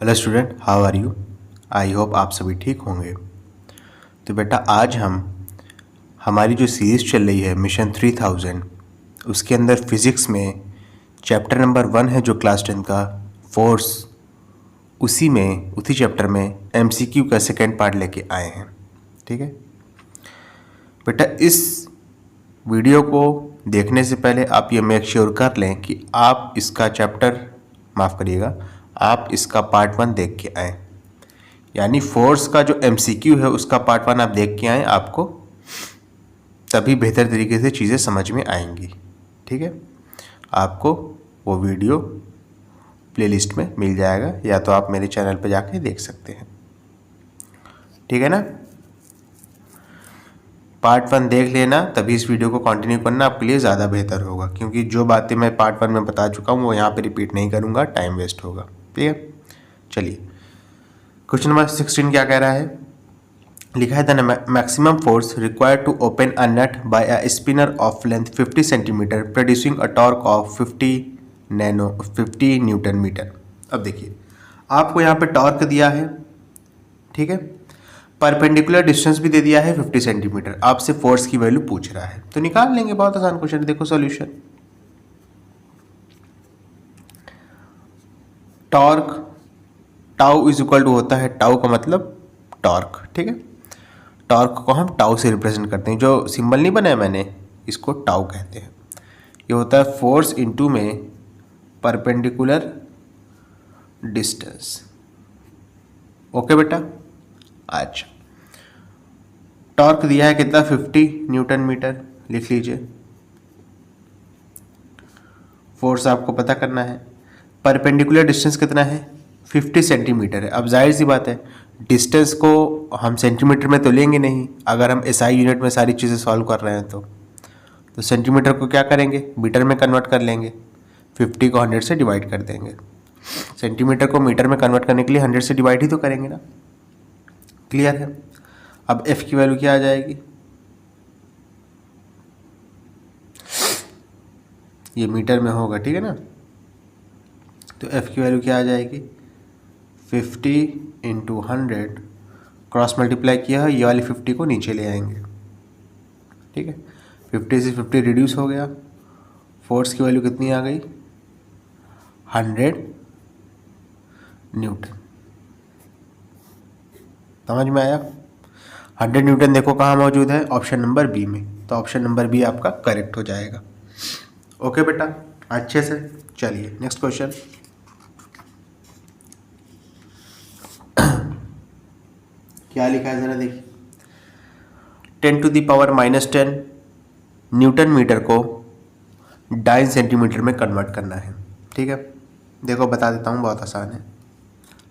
Hello student, how are you? I hope आप सभी ठीक होंगे। तो बेटा आज हम हमारी जो सीरीज़ चल रही है मिशन 3000 उसके अंदर फिज़िक्स में चैप्टर नंबर 1 है जो क्लास 10 का फोर्स, उसी चैप्टर में एमसीक्यू का सेकेंड पार्ट लेके आए हैं। ठीक है बेटा, इस वीडियो को देखने से पहले आप ये मेक श्योर कर लें कि आप इसका आप इसका पार्ट 1 देख के आएँ। यानी फोर्स का जो एमसीक्यू है उसका पार्ट 1 आप देख के आएँ, आपको तभी बेहतर तरीके से चीज़ें समझ में आएंगी। ठीक है, आपको वो वीडियो प्लेलिस्ट में मिल जाएगा या तो आप मेरे चैनल पर जाके देख सकते हैं। ठीक है ना, पार्ट 1 देख लेना, तभी इस वीडियो को कंटिन्यू करना आपके लिए ज़्यादा बेहतर होगा, क्योंकि जो बातें मैं पार्ट 1 में बता चुका हूँ वो यहाँ पे रिपीट नहीं करूँगा, टाइम वेस्ट होगा। ठीक है, चलिए क्वेश्चन नंबर 16 क्या कह रहा है, लिखा है the maximum force required to open a nut by a spanner of length 50 centimetre producing a torque of 50 newton metre. अब देखिए आपको यहाँ पे टॉर्क दिया है, ठीक है, परपेंडिकुलर डिस्टेंस भी दे दिया है 50 सेंटीमीटर, आपसे फोर्स की वैल्यू पूछ रहा है, तो निकाल लेंगे, बहुत आसान क्वेश्चन है। देखो solution, torque tau is equal to होता है, टाउ का मतलब टॉर्क, ठीक है, टॉर्क को हम टाउ से रिप्रेजेंट करते हैं, जो सिंबल नहीं बनाया मैंने इसको टाउ कहते हैं। ये होता है फोर्स इनटू में परपेंडिकुलर डिस्टेंस। ओके बेटा, अच्छा टॉर्क दिया है कितना, 50 न्यूटन मीटर, लिख लीजिए। फोर्स आपको पता करना है, परपेंडिकुलर डिस्टेंस कितना है, 50 सेंटीमीटर है। अब जाहिर सी बात है डिस्टेंस को हम सेंटीमीटर में तो लेंगे नहीं, अगर हम एसआई यूनिट में सारी चीज़ें सॉल्व कर रहे हैं तो सेंटीमीटर को क्या करेंगे, मीटर में कन्वर्ट कर लेंगे, 50 को 100 से डिवाइड कर देंगे। सेंटीमीटर को मीटर में कन्वर्ट करने के लिए 100 से डिवाइड ही तो करेंगे ना, क्लियर है। अब एफ की वैल्यू क्या आ जाएगी, ये मीटर में होगा, ठीक है ना, तो एफ की वैल्यू क्या आ जाएगी, 50 इंटू 100 क्रॉस मल्टीप्लाई किया है, ये वाली 50 को नीचे ले आएंगे, ठीक है, 50 से 50 रिड्यूस हो गया, फोर्स की वैल्यू कितनी आ गई, 100 न्यूटन। समझ में आया, 100 न्यूटन देखो कहाँ मौजूद है, ऑप्शन नंबर बी में, तो ऑप्शन नंबर बी आपका करेक्ट हो जाएगा। ओके बेटा, अच्छे से चलिए नेक्स्ट क्वेश्चन। क्या लिखा है जरा देखिए, 10 to the power -10 newton metre को डाइन सेंटीमीटर में कन्वर्ट करना है। ठीक है, देखो बता देता हूँ, बहुत आसान है,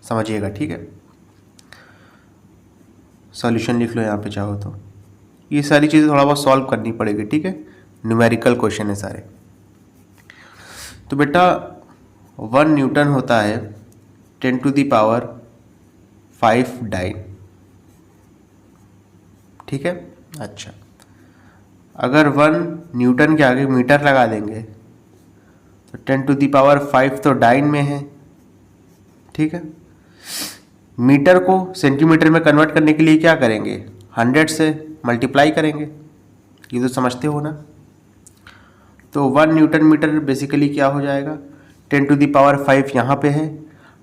समझिएगा। ठीक है, सॉल्यूशन लिख लो यहाँ पे चाहो तो, ये सारी चीज़ें थोड़ा बहुत सॉल्व करनी पड़ेगी, ठीक है, न्यूमेरिकल क्वेश्चन है सारे। तो बेटा 1 न्यूटन होता है 10 टू द पावर 5 डाइन, ठीक है। अच्छा, अगर 1 न्यूटन के आगे मीटर लगा देंगे तो 10 टू द पावर 5 तो डाइन में है, ठीक है। मीटर को सेंटीमीटर में कन्वर्ट करने के लिए क्या करेंगे, 100 से मल्टीप्लाई करेंगे, ये तो समझते हो ना। तो 1 न्यूटन मीटर बेसिकली क्या हो जाएगा, 10 टू द पावर 5 यहाँ पे है,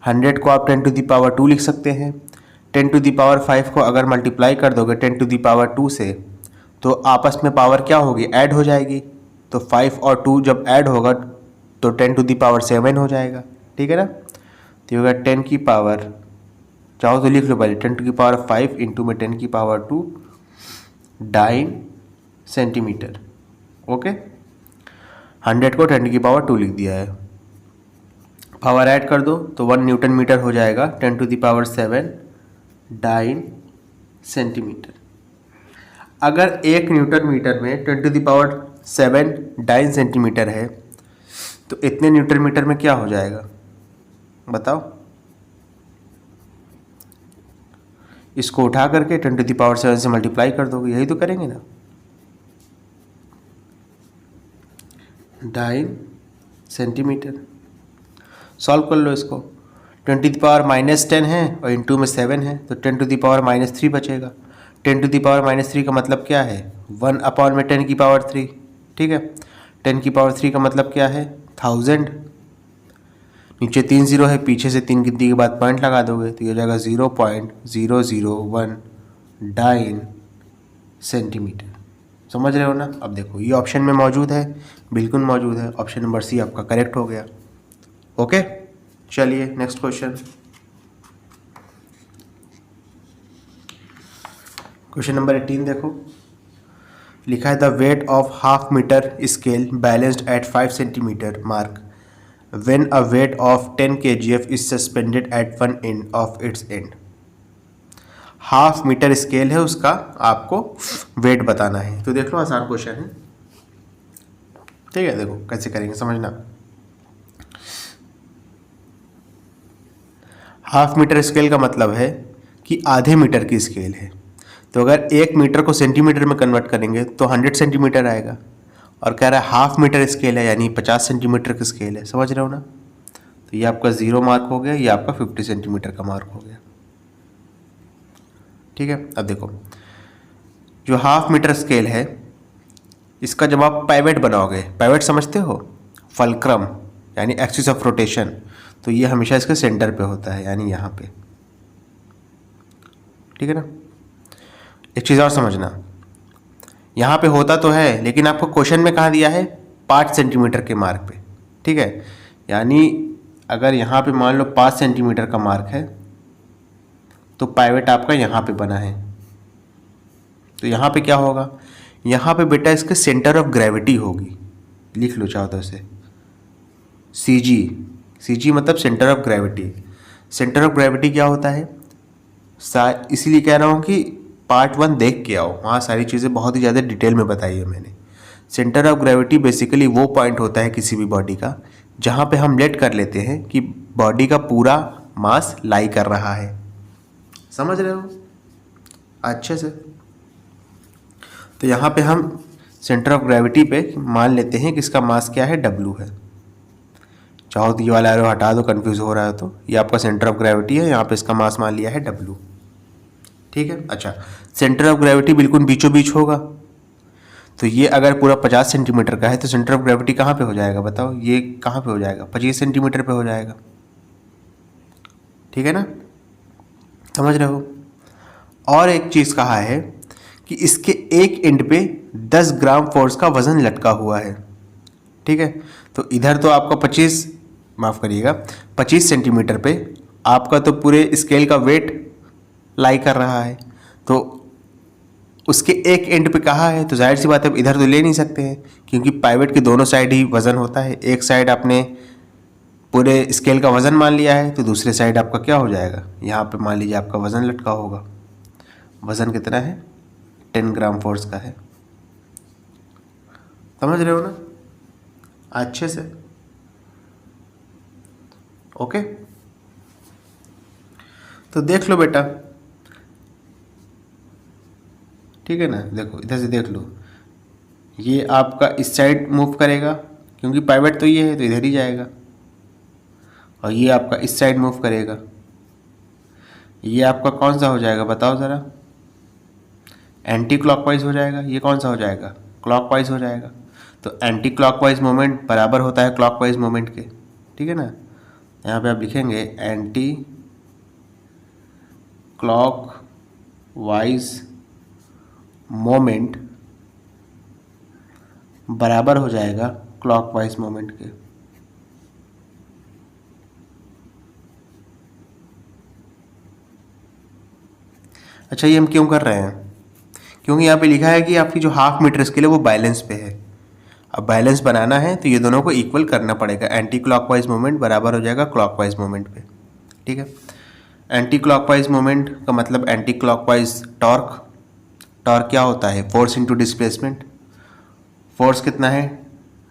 100 को आप 10 टू द पावर 2 लिख सकते हैं। 10 टू द पावर 5 को अगर मल्टीप्लाई कर दोगे 10 टू द पावर 2 से, तो आपस में पावर क्या होगी, ऐड हो जाएगी, तो 5 और 2 जब ऐड होगा तो 10 टू द पावर 7 हो जाएगा, ठीक है ना। तो होगा 10 की पावर, चाहो तो लिख लो पहले, 10 टू की पावर 5 इंटू में 10 की पावर 2 डाइन सेंटीमीटर। ओके, 100 को 10 की पावर 2 लिख दिया है, पावर ऐड कर दो तो 1 न्यूटन मीटर हो जाएगा 10 to the power 7 dyne centimetre. अगर 1 न्यूटन मीटर में 10 to the power 7 dyne centimetre है तो इतने न्यूटन मीटर में क्या हो जाएगा बताओ, इसको उठा करके 10 टू द पावर 7 से मल्टीप्लाई कर दोगे, यही तो करेंगे ना, डाइन सेंटीमीटर। सॉल्व कर लो इसको, 10⁻10 है और इंटू में 7 है तो 10⁻³ बचेगा। 10⁻³ का मतलब क्या है? 1/10⁻3। ठीक है, 10⁻³ का मतलब क्या है? 1000। नीचे 3 0 है, पीछे से 3 गिनती के बाद पॉइंट लगा दोगे तो ये हो जाएगा 0.001 सेंटीमीटर। समझ रहे हो ना? अब देखो ये ऑप्शन में मौजूद है, बिल्कुल मौजूद है। ऑप्शन नंबर सी आपका करेक्ट हो गया। ओके, चलिए नेक्स्ट क्वेश्चन। क्वेश्चन नंबर 18 देखो, लिखा है the weight of half metre scale balanced at 5 centimetre mark when a weight of 10 kgf is suspended at one end of its end. Half metre scale है, उसका आपको wait बताना है। तो देख लो आसान क्वेश्चन है, ठीक है। देखो कैसे करेंगे समझना। हाफ मीटर स्केल का मतलब है कि आधे मीटर की स्केल है। तो अगर 1 मीटर को सेंटीमीटर में कन्वर्ट करेंगे तो 100 सेंटीमीटर आएगा, और कह रहा है हाफ मीटर स्केल है यानी 50 सेंटीमीटर की स्केल है। समझ रहे हो ना? तो ये आपका 0 मार्क हो गया, ये आपका 50 सेंटीमीटर का मार्क हो गया। ठीक है, अब देखो जो हाफ मीटर स्केल है इसका जब आप पाइवेट बनाओगे, पाइवेट समझते हो? फल्क्रम यानी एक्सिस ऑफ रोटेशन, तो ये हमेशा इसके सेंटर पे होता है, यानी यहाँ पे। ठीक है ना? एक चीज़ और समझना, यहाँ पे होता तो है लेकिन आपको क्वेश्चन में कहाँ दिया है? 5 सेंटीमीटर के मार्क पे। ठीक है, यानी अगर यहाँ पे मान लो 5 सेंटीमीटर का मार्क है तो पाइवेट आपका यहाँ पे बना है। तो यहाँ पे क्या होगा? यहाँ पे बेटा इसके सेंटर ऑफ ग्रेविटी होगी, लिख लो चाहो तो इसे CG मतलब centre of gravity. Centre of gravity क्या होता है? इसीलिए कह रहा हूँ कि पार्ट 1 देख के आओ, वहाँ सारी चीज़ें बहुत ही ज़्यादा डिटेल में बताई है मैंने। सेंटर ऑफ ग्रेविटी बेसिकली वो पॉइंट होता है किसी भी बॉडी का जहाँ पे हम लेट कर लेते हैं कि बॉडी का पूरा मास लाई कर रहा है। समझ रहे हो अच्छे से? तो यहाँ पे हम सेंटर ऑफ ग्रेविटी पे मान लेते हैं कि इसका मास क्या है? W है। चाहो तो ये वाला एरो हटा दो, कंफ्यूज हो रहा है तो। ये आपका सेंटर ऑफ ग्रेविटी है, यहाँ पे इसका मास मान लिया है W। ठीक है, अच्छा सेंटर ऑफ ग्रेविटी बिल्कुल बीचों बीच होगा, तो ये अगर पूरा 50 सेंटीमीटर का है तो सेंटर ऑफ ग्रेविटी कहाँ पे हो जाएगा बताओ? ये कहाँ पे हो जाएगा? 25 सेंटीमीटर पे हो जाएगा। ठीक है ना? समझ रहे हो? और एक चीज़ कहा है कि इसके एक एंड पे 10 ग्राम फोर्स का वजन लटका हुआ है। ठीक है, तो इधर तो आपका 25 सेंटीमीटर पे आपका तो पूरे स्केल का वेट लाई कर रहा है, तो उसके एक एंड पे कहाँ है? तो जाहिर सी बात है इधर तो ले नहीं सकते हैं, क्योंकि पाइवेट के दोनों साइड ही वज़न होता है। एक साइड आपने पूरे स्केल का वज़न मान लिया है तो दूसरे साइड आपका क्या हो जाएगा? यहाँ पे मान लीजिए आपका वज़न लटका होगा। वज़न कितना है? 10 ग्राम फोर्स का है। समझ रहे हो ना अच्छे से? ओके, तो देख लो बेटा। ठीक है ना? देखो इधर से देख लो, ये आपका इस साइड मूव करेगा क्योंकि पाइवेट तो ये है तो इधर ही जाएगा, और ये आपका इस साइड मूव करेगा। ये आपका कौन सा हो जाएगा बताओ ज़रा? एंटी क्लॉकवाइज हो जाएगा। ये कौन सा हो जाएगा? क्लॉकवाइज हो जाएगा। तो एंटी क्लॉकवाइज मोमेंट बराबर होता है क्लॉकवाइज मोमेंट के। ठीक है ना? यहाँ पे आप लिखेंगे एंटी क्लॉकवाइज मोमेंट बराबर हो जाएगा क्लॉकवाइज मोमेंट के। अच्छा, ये हम क्यों कर रहे हैं? क्योंकि यहाँ पे लिखा है कि आपकी जो हाफ मीटर स्केल है वो बैलेंस पे है। अब बैलेंस बनाना है तो ये दोनों को इक्वल करना पड़ेगा। एंटी क्लॉकवाइज मोमेंट बराबर हो जाएगा क्लॉकवाइज मोमेंट पे। ठीक है, एंटी क्लॉकवाइज मोमेंट का मतलब एंटी क्लॉकवाइज टॉर्क। टॉर्क क्या होता है? Force into displacement. फोर्स कितना है?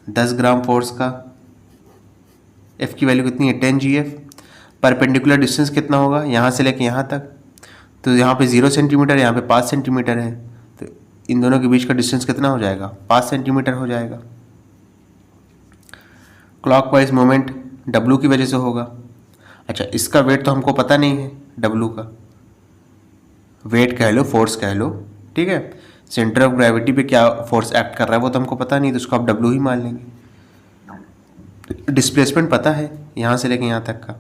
10 ग्राम फोर्स का। एफ की वैल्यू कितनी है? 10 GF। परपेंडिकुलर डिस्टेंस कितना होगा यहाँ से लेके यहाँ तक? तो यहाँ पे 0 सेंटीमीटर, यहाँ पे 5 सेंटीमीटर है, तो इन दोनों के बीच का डिस्टेंस कितना हो जाएगा? 5 सेंटीमीटर हो जाएगा। क्लॉकवाइज मोमेंट W की वजह से होगा। अच्छा, इसका वेट तो हमको पता नहीं है, डब्लू का वेट कह लो, फोर्स कह लो, ठीक है। सेंटर ऑफ ग्रेविटी पे क्या फोर्स एक्ट कर रहा है वो तो हमको पता नहीं, तो उसको आप डब्लू ही मान लेंगे। डिस्प्लेसमेंट पता है यहाँ से लेके यहाँ तक का,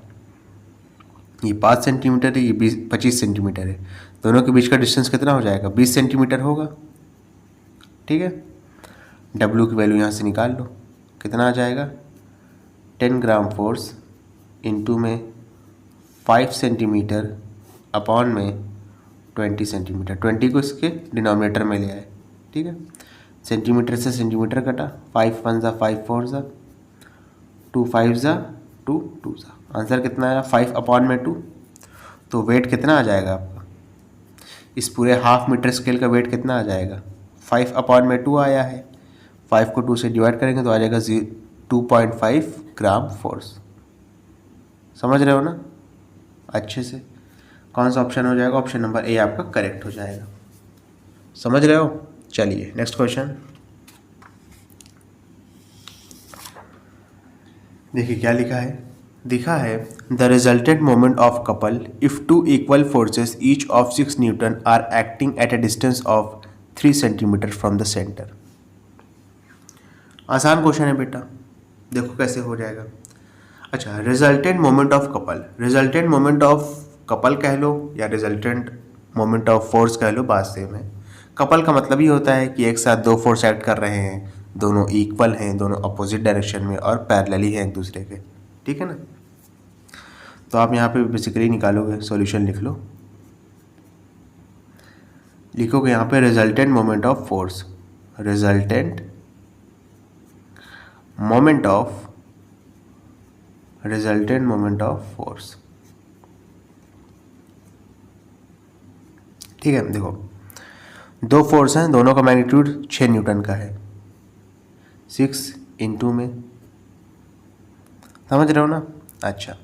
ये 5 सेंटीमीटर है, ये 25 सेंटीमीटर है, दोनों के बीच का डिस्टेंस कितना हो जाएगा, 20 सेंटीमीटर होगा, ठीक है। डब्लू की वैल्यू यहाँ से निकाल लो, कितना आ जाएगा, 10 ग्राम फोर्स इंटू में 5 सेंटीमीटर अपॉन में 20 सेंटीमीटर, 20 को इसके डिनोमिनेटर में ले आए, ठीक है। सेंटीमीटर से सेंटीमीटर कटा, 5 1 ज़ा 5 4 ज़ा 2 5 ज़ा 2 2 ज़ा, आंसर कितना आया 5 अपॉन में 2। तो वेट कितना आ जाएगा आपका, इस पूरे हाफ मीटर स्केल का वेट कितना आ जाएगा, 5 अपॉन में 2 आया है, 5 को 2 से डिवाइड करेंगे तो आ जाएगा 2.5 ग्राम फोर्स। समझ रहे हो ना अच्छे से। कौन सा ऑप्शन हो जाएगा, ऑप्शन नंबर ए आपका करेक्ट हो जाएगा। समझ रहे हो। चलिए नेक्स्ट क्वेश्चन देखिए क्या लिखा है, दिखा है the resultant moment of couple if two equal forces each of 6 newton are acting at a distance of 3 centimetre from the centre. आसान क्वेश्चन है बेटा, देखो कैसे हो जाएगा। अच्छा, resultant moment of couple, resultant moment of couple कह लो या रिजल्टेंट मोमेंट ऑफ फोर्स कह लो, बात सेम है। कपल का मतलब ही होता है कि एक साथ दो फोर्स एक्ट कर रहे हैं, दोनों इक्वल हैं, दोनों अपोजिट डायरेक्शन में और पैरेलली हैं एक दूसरे के, ठीक है ना। तो आप यहाँ पे बेसिकली निकालोगे, सॉल्यूशन लिख लो, लिखोगे यहाँ पे resultant moment of force, resultant moment of, resultant moment of force, ठीक है। देखो दो फोर्स हैं, दोनों का मैग्नीट्यूड 6 न्यूटन का है, 6 इंटू में, समझ रहे हो ना। अच्छा,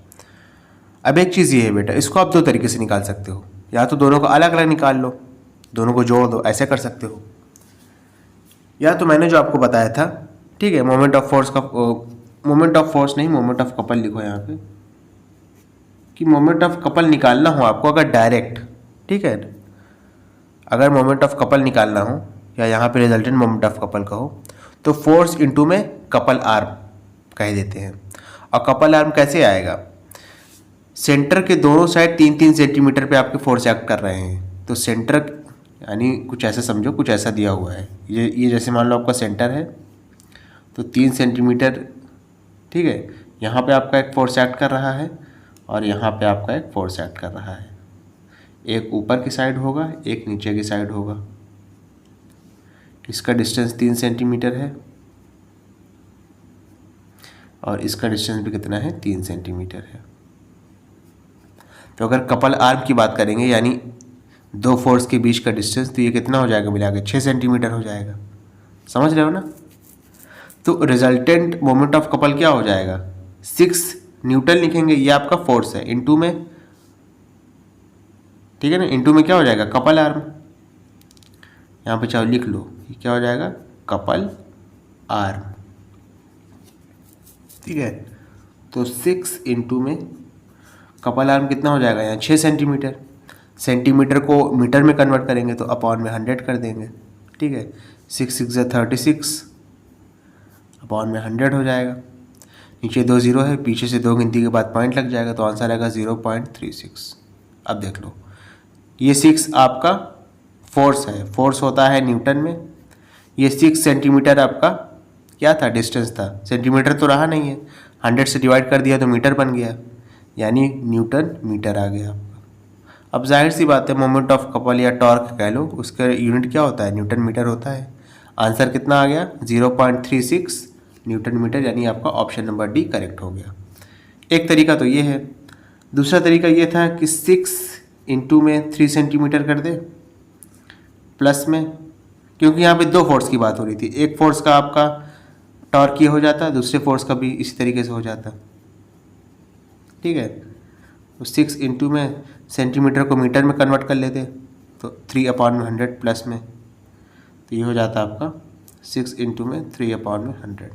अब एक चीज़ ये है बेटा, इसको आप दो तरीके से निकाल सकते हो, या तो दोनों को अलग अलग निकाल लो, दोनों को जोड़ दो, ऐसे कर सकते हो, या तो मैंने जो आपको बताया था, ठीक है, मोमेंट ऑफ फोर्स का, मोमेंट ऑफ फोर्स नहीं, मोमेंट ऑफ कपल लिखो यहाँ पे, कि मोमेंट ऑफ कपल निकालना हो आपको अगर डायरेक्ट, ठीक है, अगर मोमेंट ऑफ कपल निकालना हो या यहाँ पे रिजल्टेंट मोमेंट ऑफ कपल का हो तो फोर्स इंटू में कपल आर्म कह देते हैं। और कपल आर्म कैसे आएगा, सेंटर के दोनों साइड 3-3 सेंटीमीटर पे आपके फोर्स एक्ट कर रहे हैं, तो सेंटर यानी कुछ ऐसा समझो, कुछ ऐसा दिया हुआ है, ये जैसे मान लो आपका सेंटर है तो 3 सेंटीमीटर, ठीक है, यहाँ पे आपका एक फोर्स एक्ट कर रहा है और यहाँ पे आपका एक फोर्स एक्ट कर रहा है, एक ऊपर की साइड होगा, एक नीचे की साइड होगा, इसका डिस्टेंस 3 सेंटीमीटर है और इसका डिस्टेंस भी कितना है, 3 सेंटीमीटर है। तो अगर कपल आर्म की बात करेंगे यानी दो फोर्स के बीच का डिस्टेंस, तो ये कितना हो जाएगा मिला के 6 सेंटीमीटर हो जाएगा। समझ रहे हो ना। तो रिजल्टेंट मोमेंट ऑफ कपल क्या हो जाएगा, 6 न्यूटन लिखेंगे, ये आपका फोर्स है, इनटू में, ठीक है ना, इनटू में क्या हो जाएगा कपल आर्म, यहाँ पे चाहो लिख लो, ये क्या हो जाएगा कपल आर्म, ठीक है। तो 6 इंटू में कपल आर्म कितना हो जाएगा यहाँ 6 सेंटीमीटर, सेंटीमीटर को मीटर में कन्वर्ट करेंगे तो अपॉन में 100 कर देंगे, ठीक है। 6 6 36 अपॉन में 100 हो जाएगा, नीचे 2 जीरो है, पीछे से 2 गिनती के बाद पॉइंट लग जाएगा, तो आंसर आएगा 0.36। अब देख लो, ये 6 आपका फोर्स है, फोर्स होता है न्यूटन में, ये 6 सेंटीमीटर आपका क्या था, डिस्टेंस था, सेंटीमीटर तो रहा नहीं है, 100 से डिवाइड कर दिया तो मीटर बन गया, यानी न्यूटन मीटर आ गया आपका। अब जाहिर सी बात है, मोमेंट ऑफ कपल या टॉर्क कह लो, उसका यूनिट क्या होता है, न्यूटन मीटर होता है। आंसर कितना आ गया 0.36 न्यूटन मीटर, यानी आपका ऑप्शन नंबर डी करेक्ट हो गया। एक तरीका तो ये है, दूसरा तरीका ये था कि 6 इंटू में 3 सेंटीमीटर कर दे प्लस में, क्योंकि यहाँ पे दो फोर्स की बात हो रही थी, एक फोर्स का आपका टॉर्क ये हो जाता, दूसरे फोर्स का भी इसी तरीके से हो जाता, ठीक है। तो 6 इंटू में सेंटीमीटर को मीटर में कन्वर्ट कर लेते तो 3/100 प्लस में, तो ये हो जाता आपका 6 इंटू में 3/100,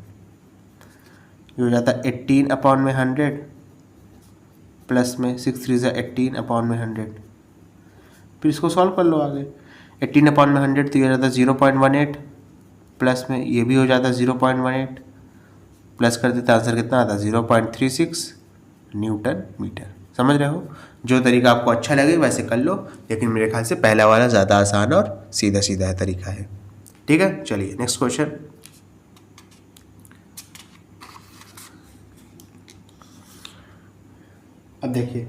ये हो जाता 18/100 प्लस में 6 3 18 अपॉन में 100, फिर इसको सॉल्व कर लो आगे। 18 अपॉन में 100 तो ये हो जाता है 0.18, प्लस में ये भी हो जाता है 0.18, प्लस कर देते आंसर कितना आता है 0.36 न्यूटन मीटर। समझ रहे हो? जो तरीका आपको अच्छा लगे वैसे कर लो, लेकिन मेरे ख्याल से पहला वाला ज़्यादा आसान और सीधा सीधा है तरीका है। ठीक है, चलिए नेक्स्ट क्वेश्चन। अब देखिए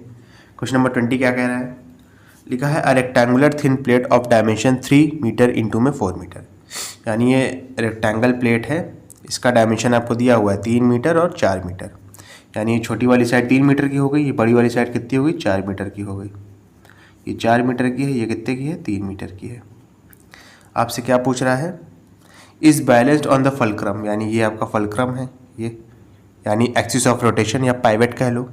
क्वेश्चन नंबर 20 क्या कह रहा है। लिखा है a rectangular thin plate of dimension 3 metre into में 4 मीटर। यानी ये रेक्टेंगल प्लेट है, इसका डायमेंशन आपको दिया हुआ है 3 मीटर और 4 मीटर। यानी ये छोटी वाली साइड 3 मीटर की हो गई, ये बड़ी वाली साइड कितनी हो गई 4 मीटर की हो गई। ये 4 मीटर की है, ये कितने की है 3 मीटर की है। आपसे क्या पूछ रहा है, is balanced on the fulcrum, यानी ये आपका फलक्रम है ये, यानी एक्सिस ऑफ रोटेशन या पाइवेट कह लो।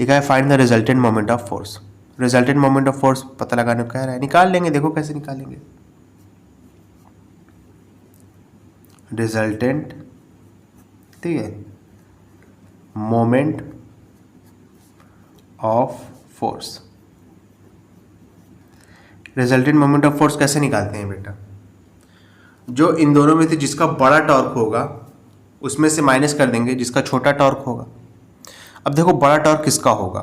लिखा है find the resultant moment of force. Resultant moment of force पता लगाने को कह रहा है, निकाल लेंगे, देखो कैसे निकालेंगे। रिजल्टेंट, ठीक है, moment of force. Resultant moment of force कैसे निकालते हैं बेटा, जो इन दोनों में से जिसका बड़ा टॉर्क होगा उसमें से माइनस कर देंगे जिसका छोटा टॉर्क होगा। अब देखो बड़ा टॉर्क किसका होगा,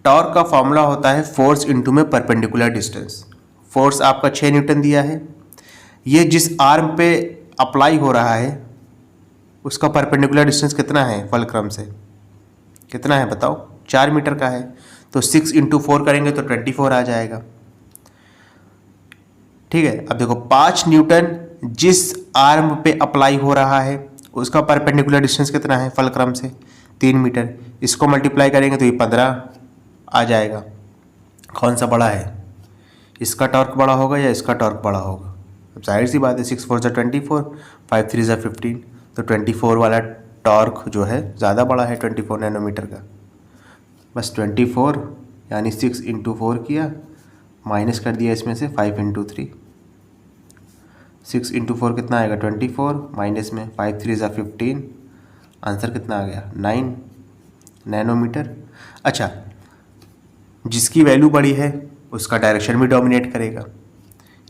टॉर्क का फॉर्मूला होता है फोर्स इनटू में परपेंडिकुलर डिस्टेंस। फोर्स आपका 6 न्यूटन दिया है, ये जिस आर्म पे अप्लाई हो रहा है उसका परपेंडिकुलर डिस्टेंस कितना है फलक्रम से, कितना है बताओ, 4 मीटर का है। तो 6 इंटू 4 करेंगे तो 24 आ जाएगा। ठीक है, अब देखो 5 न्यूटन जिस आर्म पे अप्लाई हो रहा है उसका परपेंडिकुलर डिस्टेंस कितना है फलक्रम से, 3 मीटर। इसको मल्टीप्लाई करेंगे तो ये 15 आ जाएगा। कौन सा बड़ा है, इसका टॉर्क बड़ा होगा या इसका टॉर्क बड़ा होगा। अब जाहिर सी बात है 6 4 24, 5 3 15, तो 24 वाला टॉर्क जो है ज़्यादा बड़ा है 24 नैनोमीटर का। बस 24 यानी 6 इंटू 4 किया, माइनस कर दिया इसमें से 5 इंटू 3, 6 इंटू 4 कितना आएगा 24, माइनस में 5 3 15, आंसर कितना आ गया 9 नैनोमीटर। अच्छा, जिसकी वैल्यू बड़ी है उसका डायरेक्शन भी डोमिनेट करेगा।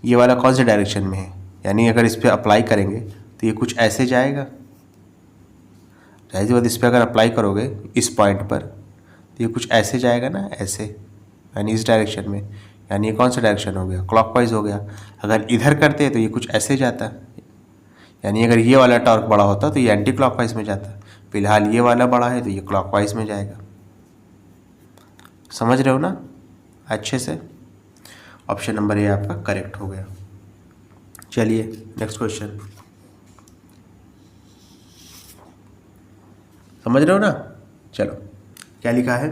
ये वाला कौन से डायरेक्शन में है, यानी अगर इस पर अप्लाई करेंगे तो ये कुछ ऐसे जाएगा। जाहिर सी बात इस पर अगर अप्लाई करोगे इस पॉइंट पर तो ये कुछ ऐसे जाएगा ना, ऐसे, यानी इस डायरेक्शन में। यानी ये कौन सा डायरेक्शन हो गया, क्लॉकवाइज हो गया। अगर इधर करते तो ये कुछ ऐसे जाता, यानी अगर ये वाला टॉर्क बड़ा होता तो ये एंटी क्लॉकवाइज में जाता। फिलहाल ये वाला बड़ा है तो ये क्लॉकवाइज में जाएगा। समझ रहे हो ना अच्छे से। ऑप्शन नंबर ए आपका करेक्ट हो गया। चलिए नेक्स्ट क्वेश्चन, समझ रहे हो ना। चलो क्या लिखा है,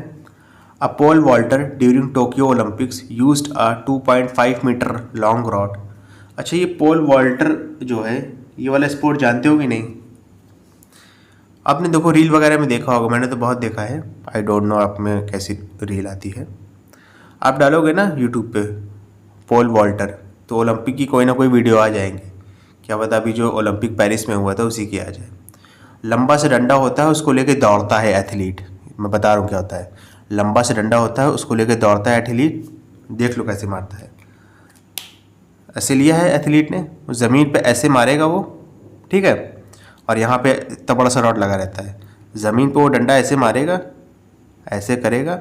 a pole vaulter during Tokyo Olympics used a 2.5 metre long rod. अच्छा, ये पोल वॉल्टर जो है ये वाला स्पोर्ट जानते हो कि नहीं। आपने देखो रील वगैरह में देखा होगा, मैंने तो बहुत देखा है, आई डोंट नो आप में कैसी रील आती है। आप डालोगे ना यूट्यूब पे पोल वॉल्टर तो ओलंपिक की कोई ना कोई वीडियो आ जाएंगे। क्या पता अभी जो ओलंपिक पेरिस में हुआ था उसी की आ जाए। लंबा से डंडा होता है, उसको लेके दौड़ता है एथलीट। मैं बता रहा हूँ क्या होता है, लंबा से डंडा होता है, उसको लेके दौड़ता है एथलीट। देख लो कैसे मारता है। ऐसे लिया है एथलीट ने, ज़मीन पे ऐसे मारेगा वो, ठीक है, और यहाँ पे इतना बड़ा सा रॉड लगा रहता है। ज़मीन पे वो डंडा ऐसे मारेगा, ऐसे करेगा,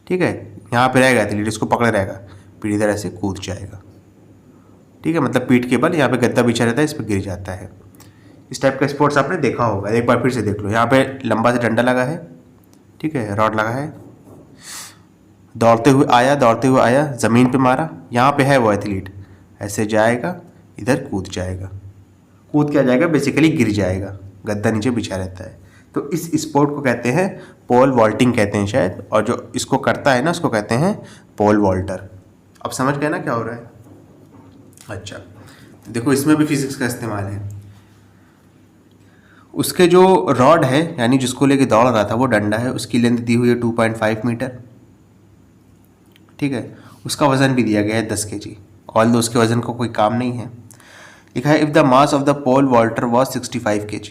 ठीक है, यहाँ पे रहेगा एथलीट, इसको पकड़े रहेगा, फिर इधर ऐसे कूद जाएगा। ठीक है, मतलब पीठ के बल यहाँ पे गद्दा बिछा रहता है, इस पर गिर जाता है। इस टाइप का स्पोर्ट्स आपने देखा होगा, एक बार फिर से देख लो। यहाँ पे लंबा से डंडा लगा है, ठीक है, रॉड लगा है, दौड़ते हुए आया, ज़मीन पे मारा, यहाँ पे है वो एथलीट, ऐसे जाएगा, इधर कूद जाएगा। कूद क्या जाएगा, बेसिकली गिर जाएगा, गद्दा नीचे बिछा रहता है। तो इस स्पोर्ट को कहते हैं पोल वॉल्टिंग कहते हैं शायद, और जो इसको करता है ना उसको कहते हैं पोल वॉल्टर। अब समझ गए ना क्या हो रहा है। अच्छा देखो इसमें भी फिजिक्स का इस्तेमाल है। उसके जो रॉड है यानी जिसको लेके दौड़ रहा था वो डंडा है, उसकी लेंथ दी हुई है 2.5 मीटर, ठीक है। उसका वज़न भी दिया गया है 10 kg, ऑल दो उसके वज़न का कोई काम नहीं है। लिखा है if the mass of the pole vaulter was 65 kg।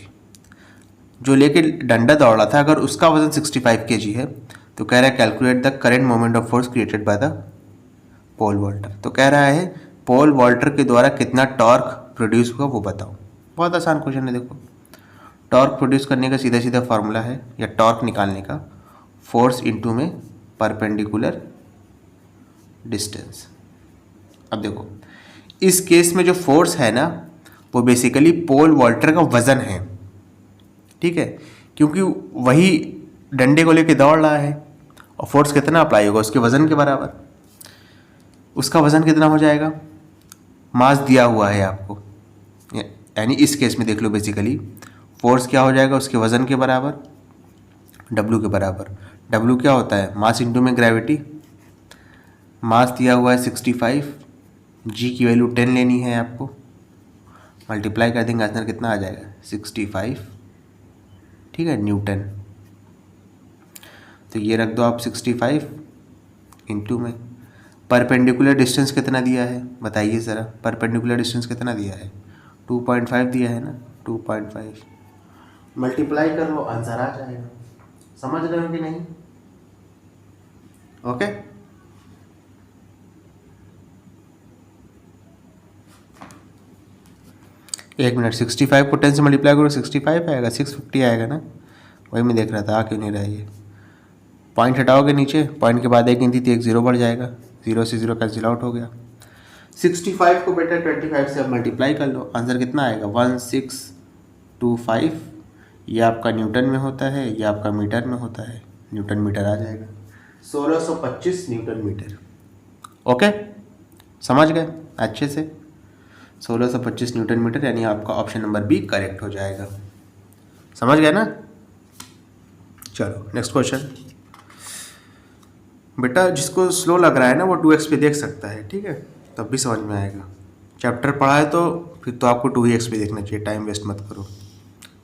जो लेके डंडा दौड़ रहा था अगर उसका वज़न 65 kg है तो कह रहा है calculate the current moment of force created by the pole vaulter. तो कह रहा है पोल वॉल्टर के द्वारा कितना टॉर्क प्रोड्यूस हुआ वो बताओ। बहुत आसान क्वेश्चन है। देखो, टॉर्क प्रोड्यूस करने का सीधा सीधा फार्मूला है, या टॉर्क निकालने का, फोर्स इनटू में परपेंडिकुलर डिस्टेंस। अब देखो, इस केस में जो फोर्स है ना वो बेसिकली पोल वॉल्टर का वजन है, ठीक है, क्योंकि वही डंडे को लेके दौड़ रहा है और फोर्स कितना अप्लाई होगा उसके वजन के बराबर। उसका वजन कितना हो जाएगा, मास दिया हुआ है आपको, यानी इस केस में देख लो बेसिकली फोर्स क्या हो जाएगा उसके वजन के बराबर, W के बराबर। W क्या होता है, मास इंटू में ग्रेविटी। मास दिया हुआ है 65, G की वैल्यू 10 लेनी है आपको, मल्टीप्लाई कर देंगे, आंसर कितना आ जाएगा 65, ठीक है, न्यूटन। तो ये रख दो आप 65 इंटू में परपेंडिकुलर डिस्टेंस कितना दिया है बताइए ज़रा, परपेंडिकुलर डिस्टेंस कितना दिया है 2.5 दिया है ना, 2.5 मल्टीप्लाई कर लो, आंसर आ जाएगा। समझ रहे हो कि नहीं? ओके, एक मिनट, 65 को 10 से मल्टीप्लाई करो 65 आएगा, 650 आएगा ना, वही मैं देख रहा था, आ क्यों नहीं रहा ये। पॉइंट हटाओगे नीचे, पॉइंट के बाद एक गिनती थी, एक जीरो बढ़ जाएगा, जीरो से जीरो कैंसिल आउट हो गया। 65 को बेटा 25 से अब मल्टीप्लाई कर लो, आंसर कितना आएगा 1625। ये आपका न्यूटन में होता है, ये आपका मीटर में होता है, न्यूटन मीटर आ जाएगा 1625 न्यूटन मीटर। ओके, समझ गए अच्छे से, 1625 न्यूटन मीटर, यानी आपका ऑप्शन नंबर बी करेक्ट हो जाएगा। समझ गए ना? चलो नेक्स्ट क्वेश्चन। बेटा जिसको स्लो लग रहा है ना वो 2x पे देख सकता है, ठीक है, तब भी समझ में आएगा। चैप्टर पढ़ा है तो फिर तो आपको 2x पे देखना चाहिए, टाइम वेस्ट मत करो,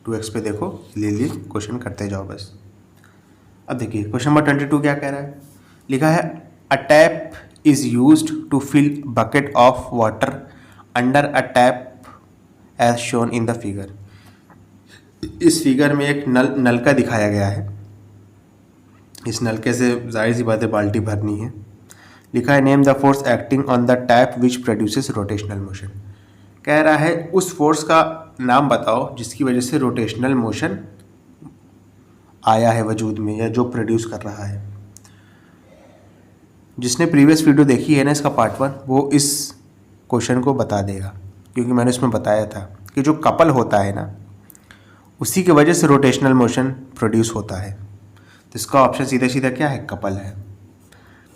2x पे देखो, ले क्वेश्चन करते जाओ बस। अब देखिए क्वेश्चन नंबर 22 क्या कह रहा है, लिखा है a tap is used to fill bucket of water under a tap as shown in the figure. इस फिगर में एक नलका दिखाया गया है, इस नलके से जाहिर सी बात है बाल्टी भरनी है। लिखा है name the force acting on the tap which produces rotational motion. कह रहा है उस फोर्स का नाम बताओ जिसकी वजह से रोटेशनल मोशन आया है वजूद में, या जो प्रोड्यूस कर रहा है। जिसने प्रीवियस वीडियो देखी है ना इसका पार्ट 1, वो इस क्वेश्चन को बता देगा, क्योंकि मैंने उसमें बताया था कि जो कपल होता है ना उसी की वजह से रोटेशनल मोशन प्रोड्यूस होता है। तो इसका ऑप्शन सीधा सीधा क्या है, कपल है।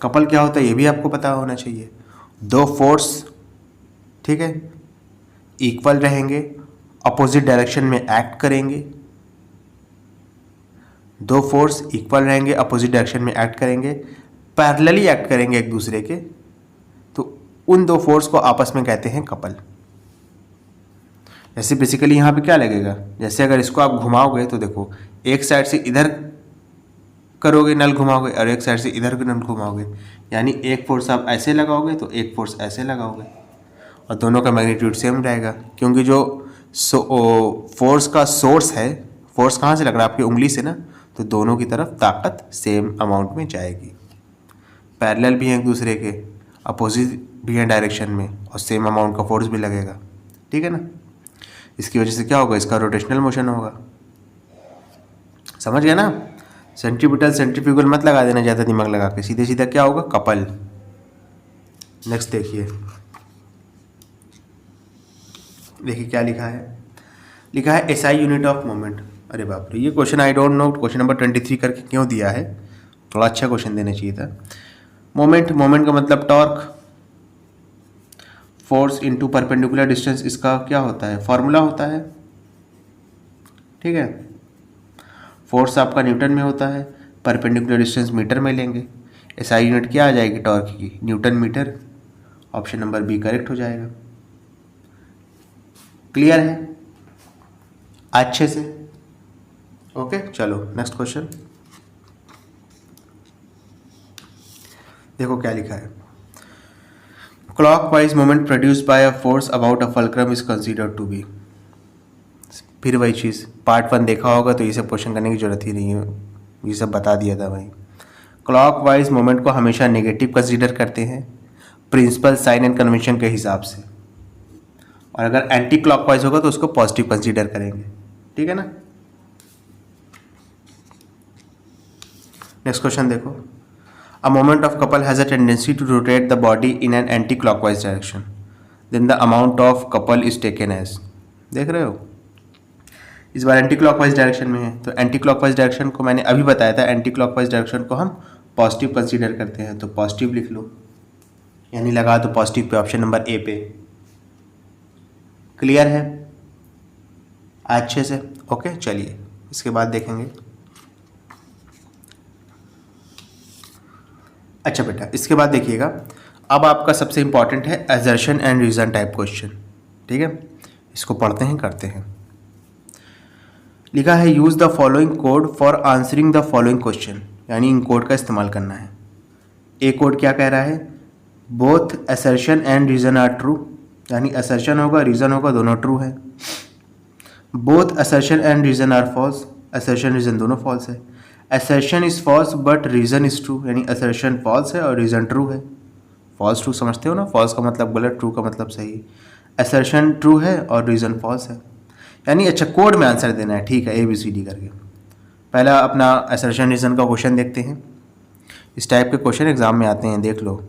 कपल क्या होता है ये भी आपको पता होना चाहिए। दो फोर्स, ठीक है, इक्वल रहेंगे, अपोजिट डायरेक्शन में एक्ट करेंगे। दो फोर्स इक्वल रहेंगे, अपोजिट डायरेक्शन में एक्ट करेंगे, पैरेलली एक्ट करेंगे एक दूसरे के, तो उन दो फोर्स को आपस में कहते हैं कपल। जैसे बेसिकली यहाँ पे क्या लगेगा, जैसे अगर इसको आप घुमाओगे तो देखो एक साइड से इधर करोगे नल घुमाओगे और एक साइड से इधर नल घुमाओगे, यानी एक फोर्स आप ऐसे लगाओगे तो एक फोर्स ऐसे लगाओगे, और दोनों का मैग्नीट्यूड सेम रहेगा, क्योंकि जो फोर्स का सोर्स है, फोर्स कहाँ से लग रहा है आपकी उंगली से ना, तो दोनों की तरफ ताकत सेम अमाउंट में जाएगी। पैरेलल भी हैं एक दूसरे के, अपोजिट भी हैं डायरेक्शन में, और सेम अमाउंट का फोर्स भी लगेगा, ठीक है ना। इसकी वजह से क्या होगा, इसका रोटेशनल मोशन होगा। समझ गया ना? सेंट्रीपिटल सेंट्रीफ्यूगल मत लगा देना ज़्यादा दिमाग लगा के, सीधे सीधा क्या होगा, कपल। नेक्स्ट देखिए क्या लिखा है। लिखा है एसआई यूनिट ऑफ मोमेंट। अरे बाप रे, ये question I don't know question number 23 करके क्यों दिया है, थोड़ा अच्छा क्वेश्चन देना चाहिए था। मोमेंट का मतलब torque, force into perpendicular distance, इसका क्या होता है, फॉर्मूला होता है, ठीक है। फोर्स आपका न्यूटन में होता है, परपेंडिकुलर डिस्टेंस मीटर में लेंगे, एसआई यूनिट क्या आ जाएगी टॉर्क की, newton metre. Option number B correct हो जाएगा। क्लियर है अच्छे से? ओके, चलो नेक्स्ट क्वेश्चन देखो क्या लिखा है। Clockwise moment produced by a force about a fulcrum is considered to be. फिर वही चीज़, पार्ट 1 देखा होगा तो ये सब क्वेश्चन करने की जरूरत ही नहीं है, ये सब बता दिया था भाई। क्लॉकवाइज मोमेंट को हमेशा नेगेटिव कंसीडर करते हैं प्रिंसिपल साइन एंड कन्वेंशन के हिसाब से, और अगर एंटी क्लॉकवाइज होगा तो उसको पॉजिटिव कंसीडर करेंगे। ठीक है ना। नेक्स्ट क्वेश्चन देखो, a moment of couple has a tendency to rotate the body in an anti clockwise direction, then the amount of couple is taken as. देख रहे हो, इस बार एंटी क्लॉकवाइज डायरेक्शन में है, तो एंटी क्लॉकवाइज डायरेक्शन को मैंने अभी बताया था, एंटी क्लॉकवाइज डायरेक्शन को हम पॉजिटिव कंसीडर करते हैं, तो पॉजिटिव लिख लो, यानी लगा दो पॉजिटिव पे, ऑप्शन नंबर ए पे। क्लियर है अच्छे से? ओके, चलिए इसके बाद देखेंगे। अच्छा बेटा, इसके बाद देखिएगा, अब आपका सबसे इंपॉर्टेंट है assertion and reason type question. ठीक है, इसको पढ़ते हैं, करते हैं। लिखा है use the following code for answering the following question, यानी इन कोड का इस्तेमाल करना है। ए कोड क्या कह रहा है, both assertion and reason are true, यानी असर्शन होगा रीजन होगा दोनों ट्रू है। Both assertion and reason are false, assertion reason दोनों फॉल्स है। Assertion is false but reason is true, यानी असर्शन फॉल्स है और रीजन ट्रू है। फॉल्स ट्रू समझते हो ना, फॉल्स का मतलब गलत, ट्रू का मतलब सही। असर्शन ट्रू है और रीजन फॉल्स है, यानी अच्छा कोड में आंसर देना है। ठीक है, ABCD करके पहला अपना असर्शन रीजन का क्वेश्चन देखते हैं। इस टाइप के क्वेश्चन एग्जाम में आते हैं, देख लो।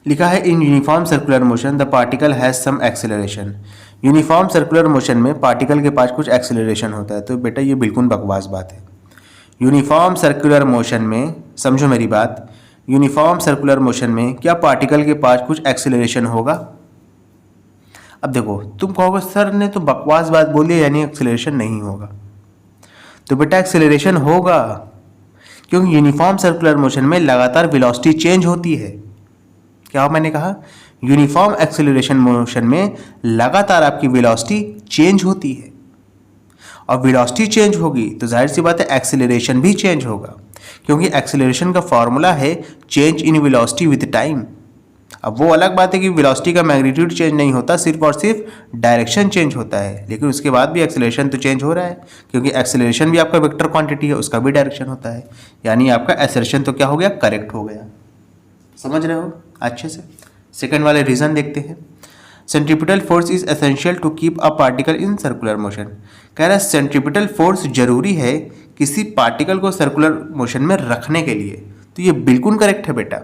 लिखा है in uniform circular motion the particle has some acceleration. Uniform circular motion में पार्टिकल के पास कुछ एक्सेलरेशन होता है, तो बेटा ये बिल्कुल बकवास बात है। यूनिफॉर्म सर्कुलर मोशन में, समझो मेरी बात, यूनिफॉर्म सर्कुलर मोशन में क्या पार्टिकल के पास कुछ एक्सेलरेशन होगा? अब देखो, तुम कहोगे सर ने तो बकवास बात बोली, यानी एक्सेलरेशन नहीं होगा। तो बेटा एक्सेलरेशन होगा, क्योंकि यूनिफॉर्म सर्कुलर मोशन में लगातार वेलोसिटी चेंज होती है। क्या मैंने कहा? यूनिफॉर्म एक्सेलरेशन मोशन में लगातार आपकी वेलोसिटी चेंज होती है, और वेलोसिटी चेंज होगी तो जाहिर सी बात है एक्सेलरेशन भी चेंज होगा, क्योंकि एक्सेलरेशन का फॉर्मूला है change in velocity with time. अब वो अलग बात है कि वेलोसिटी का मैग्नीट्यूड चेंज नहीं होता, सिर्फ और सिर्फ डायरेक्शन चेंज होता है, लेकिन उसके बाद भी एक्सेलरेशन तो चेंज हो रहा है, क्योंकि एक्सेलरेशन भी आपका वेक्टर क्वांटिटी है, उसका भी डायरेक्शन होता है, यानी आपका असर्शन तो क्या हो गया, करेक्ट हो गया। समझ रहे हो अच्छे से? सेकंड वाले रीजन देखते हैं। Centripetal force is essential to keep a particle in circular motion. कह रहा है सेंट्रीपिटल फोर्स जरूरी है किसी पार्टिकल को सर्कुलर मोशन में रखने के लिए, तो ये बिल्कुल करेक्ट है बेटा।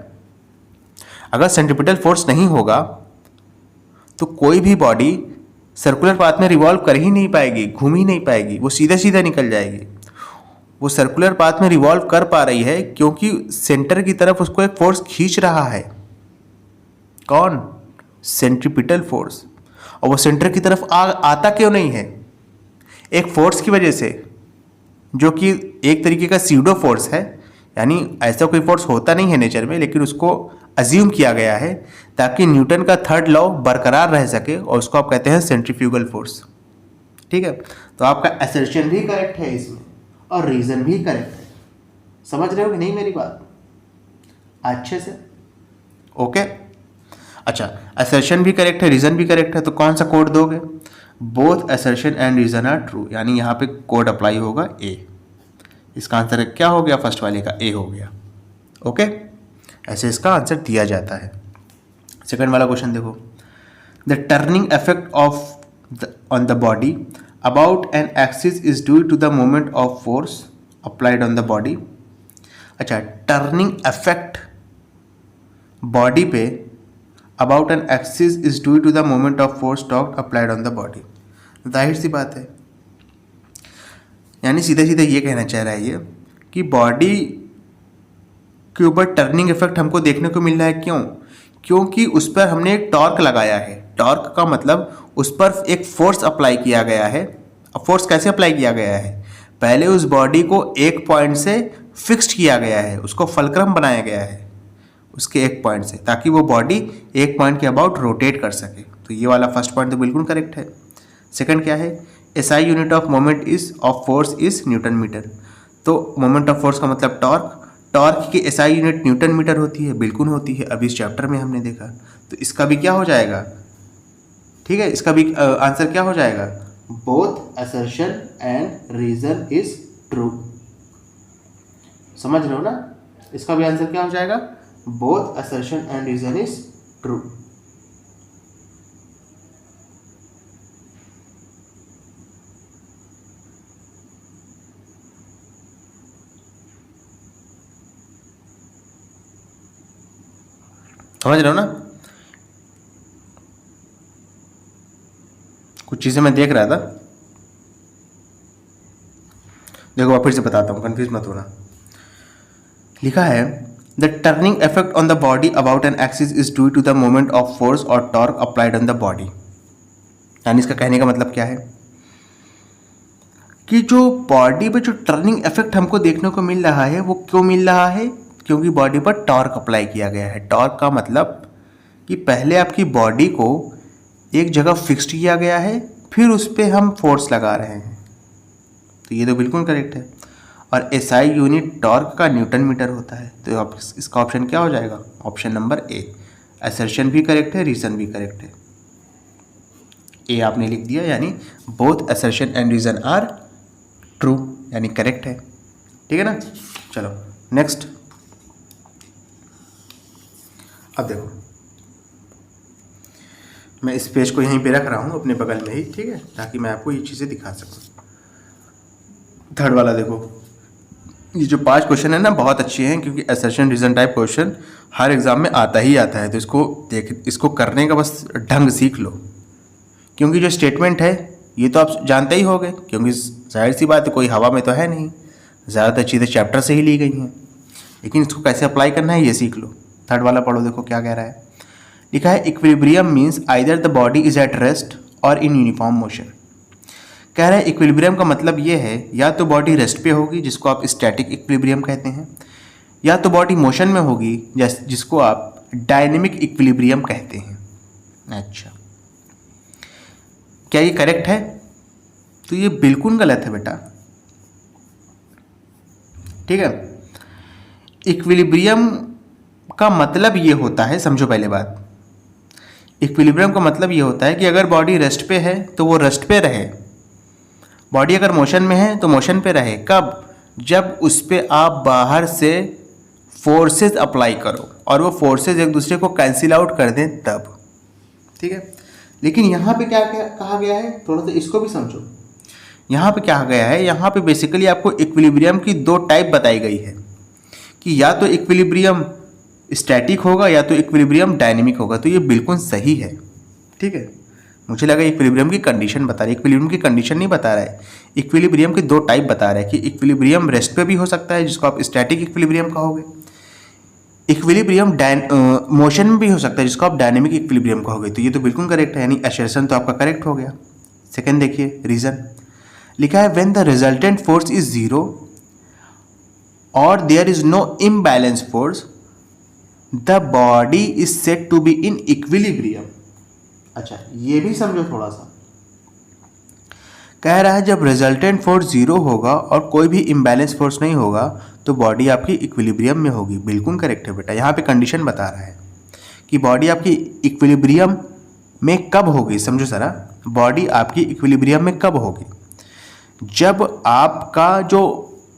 अगर सेंट्रीपिटल फोर्स नहीं होगा तो कोई भी बॉडी सर्कुलर पाथ में रिवॉल्व कर ही नहीं पाएगी, घूम ही नहीं पाएगी, वो सीधा सीधा निकल जाएगी। वो सर्कुलर पाथ में रिवॉल्व कर पा रही है क्योंकि सेंटर की तरफ उसको एक फोर्स खींच रहा है। कौन? Centripetal force. और वो सेंटर की तरफ आता क्यों नहीं है? एक फोर्स की वजह से, जो कि एक तरीके का सीडो फोर्स है, यानी ऐसा कोई फोर्स होता नहीं है नेचर में, लेकिन उसको अज्यूम किया गया है ताकि न्यूटन का थर्ड लॉ बरकरार रह सके, और उसको आप कहते हैं सेंट्रीफ्यूगल फोर्स। ठीक है, तो आपका असर्शन भी करेक्ट है इसमें और रीजन भी करेक्ट है। समझ रहे हो कि नहीं मेरी बात अच्छे से? ओके, अच्छा, असर्शन भी करेक्ट है, रीजन भी करेक्ट है, तो कौन सा कोड दोगे? Both assertion and reason are true, यानी यहाँ पे कोड अप्लाई होगा ए। इसका आंसर क्या हो गया? फर्स्ट वाले का ए हो गया। ओके, ऐसे इसका आंसर दिया जाता है। सेकंड वाला क्वेश्चन देखो, the turning effect of on the body about an axis is due to the moment of force applied on the body. अच्छा, टर्निंग इफेक्ट बॉडी पे about an axis is due to the moment of force torque applied on the body. जाहिर सी बात है, यानी सीधा सीधा ये कहना चाह रहा है ये कि बॉडी के ऊपर टर्निंग इफेक्ट हमको देखने को मिल रहा है। क्यों? क्योंकि उस पर हमने एक टॉर्क लगाया है। टॉर्क का मतलब उस पर एक फोर्स अप्लाई किया गया है। अब फोर्स कैसे अप्लाई किया गया है? पहले उस बॉडी को एक पॉइंट से फिक्स्ड किया गया है, उसको फलक्रम बनाया गया है उसके एक पॉइंट से, ताकि वो बॉडी एक पॉइंट के अबाउट रोटेट कर सके। तो ये वाला फर्स्ट पॉइंट तो बिल्कुल करेक्ट है। सेकंड क्या है? SI unit of moment is of force is newton metre. तो मोमेंट ऑफ फोर्स का मतलब टॉर्क, टॉर्क की एसआई यूनिट न्यूटन मीटर होती है, बिल्कुल होती है, अभी इस चैप्टर में हमने देखा। तो इसका भी क्या हो जाएगा? ठीक है, इसका भी आंसर क्या हो जाएगा? Both assertion and reason is true. समझ रहे हो ना? इसका भी आंसर क्या हो जाएगा? Both assertion and reason is true. समझ रहे हो ना? कुछ चीजें मैं देख रहा था, देखो आप फिर से बताता हूँ, कंफ्यूज मत होना। लिखा है the turning effect on the body about an axis is due to the moment of force और torque applied on the body. यानी इसका कहने का मतलब क्या है कि जो बॉडी पे जो टर्निंग इफेक्ट हमको देखने को मिल रहा है वो क्यों मिल रहा है? क्योंकि बॉडी पर टॉर्क अप्लाई किया गया है। टॉर्क का मतलब कि पहले आपकी बॉडी को एक जगह फिक्स्ड किया गया है, फिर उस पर हम फोर्स लगा रहे हैं। तो ये तो बिल्कुल करेक्ट है। और एसआई यूनिट टॉर्क का न्यूटन मीटर होता है। तो आप इसका ऑप्शन क्या हो जाएगा? Option number A. असर्शन भी करेक्ट है, रीजन भी करेक्ट है। ए आपने लिख दिया, यानी both assertion and reason are true, यानी करेक्ट है। ठीक है ना? चलो नेक्स्ट। अब देखो मैं इस पेज को यहीं पे रख रहा हूँ अपने बगल में ही, ठीक है, ताकि मैं आपको ये चीज़ें दिखा सकूँ। थर्ड वाला देखो, ये जो 5 क्वेश्चन है ना बहुत अच्छे हैं, क्योंकि असर्शन रीजन टाइप क्वेश्चन हर एग्जाम में आता ही आता है। तो इसको करने का बस ढंग सीख लो, क्योंकि जो स्टेटमेंट है ये तो आप जानते ही होंगे, क्योंकि जाहिर सी बात है कोई हवा में तो है नहीं, ज़्यादातर चीज़ें चैप्टर से ही ली गई हैं। लेकिन इसको कैसे अप्लाई करना है ये सीख लो। थर्ड वाला पढ़ो, देखो क्या कह रहा है। लिखा है equilibrium means either the body is at rest और इन यूनिफॉर्म मोशन। कह रहा है इक्विलिब्रियम का मतलब ये है या तो बॉडी रेस्ट पे होगी, जिसको आप स्टैटिक इक्विलिब्रियम कहते हैं, या तो बॉडी मोशन में होगी, जिसको आप डायनेमिक इक्विलिब्रियम कहते हैं। अच्छा, क्या ये करेक्ट है? तो ये बिल्कुल गलत है बेटा। ठीक है, इक्विलिब्रियम का मतलब ये होता है, समझो पहले बात, इक्विलिब्रियम का मतलब ये होता है कि अगर बॉडी रेस्ट पे है तो वो रेस्ट पे रहे, बॉडी अगर मोशन में है तो मोशन पे रहे। कब? जब उस पर आप बाहर से फोर्सेस अप्लाई करो और वो फोर्सेस एक दूसरे को कैंसिल आउट कर दें तब। ठीक है, लेकिन यहाँ पे क्या कहा गया है, थोड़ा सा इसको भी समझो। यहाँ पे क्या कहा गया है, यहाँ पे बेसिकली आपको इक्विलिब्रियम की 2 टाइप बताई गई है कि या तो इक्विलिब्रियम स्टैटिक होगा या तो इक्विलिब्रियम डायनेमिक होगा। तो ये बिल्कुल सही है। ठीक है, मुझे लगा इक्विलिब्रियम की कंडीशन बता रहा है, इक्विलिब्रियम की कंडीशन नहीं बता रहा है। इक्विलिब्रियम के 2 टाइप बता रहा है कि इक्विलिब्रियम रेस्ट पे भी हो सकता है, जिसको आप स्टैटिक इक्विलिब्रियम कहोगे। इक्विलिब्रियम मोशन में भी हो सकता है, जिसको आप डायनेमिक इक्विलिब्रियम कहोगे। तो ये तो बिल्कुल करेक्ट है, यानी असर्शन तो आपका करेक्ट हो गया। सेकेंड देखिए, रीजन लिखा है when the resultant force is 0 और there is no imbalance force the body is said to be in equilibrium. अच्छा, ये भी समझो थोड़ा सा। कह रहा है जब रिजल्टेंट फोर्स 0 होगा और कोई भी इम्बैलेंस फोर्स नहीं होगा तो बॉडी आपकी इक्विलिब्रियम में होगी। बिल्कुल करेक्ट है बेटा। यहाँ पे कंडीशन बता रहा है कि बॉडी आपकी इक्विलिब्रियम में कब होगी। समझो जरा, बॉडी आपकी इक्विलिब्रियम में कब होगी? जब आपका जो